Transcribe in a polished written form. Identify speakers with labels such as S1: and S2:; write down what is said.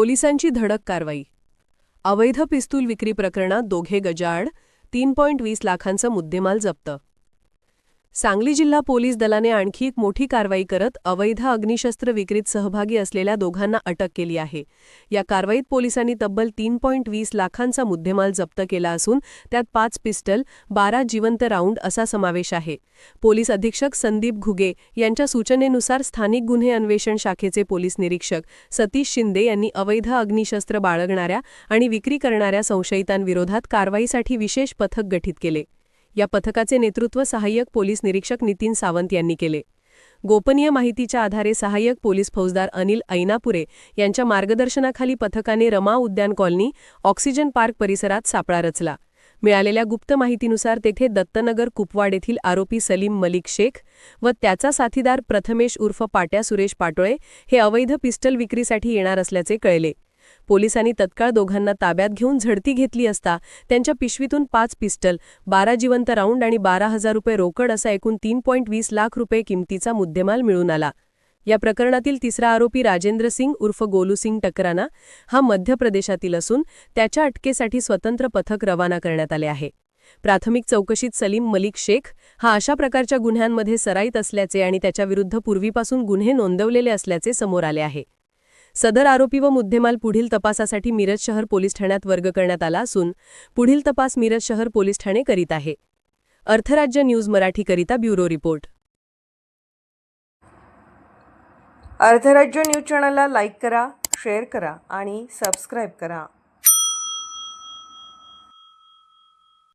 S1: पोलिसांची धडक कारवाई. अवैध पिस्तूल विक्री प्रकरणात दोघे गजाआड, 3.20 लाखांचा मुद्देमाल जप्त. सांगली जिल्हा पोलीस दलाने आणखी एक मोठी कारवाई करत अवैध अग्निशस्त्र विक्रीत सहभागी असलेल्या दोघांना अटक केली आहे. या कारवाईत पोलिसांनी तब्बल 3.20 लाखांचा मुद्देमाल जप्त केला असून त्यात 5 पिस्टल, 12 जिवंत राऊंड असा समावेश आहे. पोलीस अधीक्षक संदीप घुगे यांच्या सूचनेनुसार स्थानिक गुन्हे अन्वेषण शाखेचे पोलीस निरीक्षक सतीश शिंदे यांनी अवैध अग्निशस्त्र बाळगणाऱ्या आणि विक्री करणाऱ्या संशयितांविरोधात कारवाईसाठी विशेष पथक गठीत केले. या पथकाचे नेतृत्व सहाय्यक पोलीस निरीक्षक नितीन सावंत यांनी केले. गोपनीय माहितीच्या आधारे सहाय्यक पोलीस फौजदार अनिल ऐनापुरे यांच्या मार्गदर्शनाखाली पथकाने रमा उद्यान कॉलनी, ऑक्सिजन पार्क परिसरात सापळा रचला. मिळालेल्या गुप्त माहितीनुसार तेथे दत्तनगर कुपवाड येथील आरोपी सलीम मलिक शेख व त्याचा साथीदार प्रथमेश उर्फ पाट्या सुरेश पाटोळे हे अवैध पिस्टल विक्रीसाठी येणार असल्याचे कळले. पोलिसांनी तत्काळ दोघांना ताब्यात घेऊन झडती घेतली असता त्यांच्या पिशवीतून 5 पिस्टल, 12 जिवंत राऊंड आणि 12,000 रुपये रोकड असा एकूण 3.20 लाख रुपये किमतीचा मुद्देमाल मिळून आला. या प्रकरणातील तिसरा आरोपी राजेंद्र सिंग उर्फ गोलू सिंग टकराना हा मध्य प्रदेशातील असून त्याच्या अटकेसाठी स्वतंत्र पथक रवाना करण्यात आले आहे. प्राथमिक चौकशीत सलीम मलिक शेख हा अशा प्रकारच्या गुन्ह्यांमध्ये सराईत असल्याचे आणि त्याच्याविरुद्ध पूर्वीपासून गुन्हे नोंदवलेले असल्याचे समोर आले आहे. सदर आरोपी व मुद्देमाल पुढील तपासासाठी मिरज शहर पोलीस ठाण्यात वर्ग करण्यात आला असून पुढील तपास मिरज शहर पोलीस ठाणे करीत आहे. अर्थराज्य न्यूज मराठी करिता ब्युरो रिपोर्ट.
S2: अर्थराज्य न्यूज चॅनलला लाईक करा, शेअर करा आणि सबस्क्राईब करा.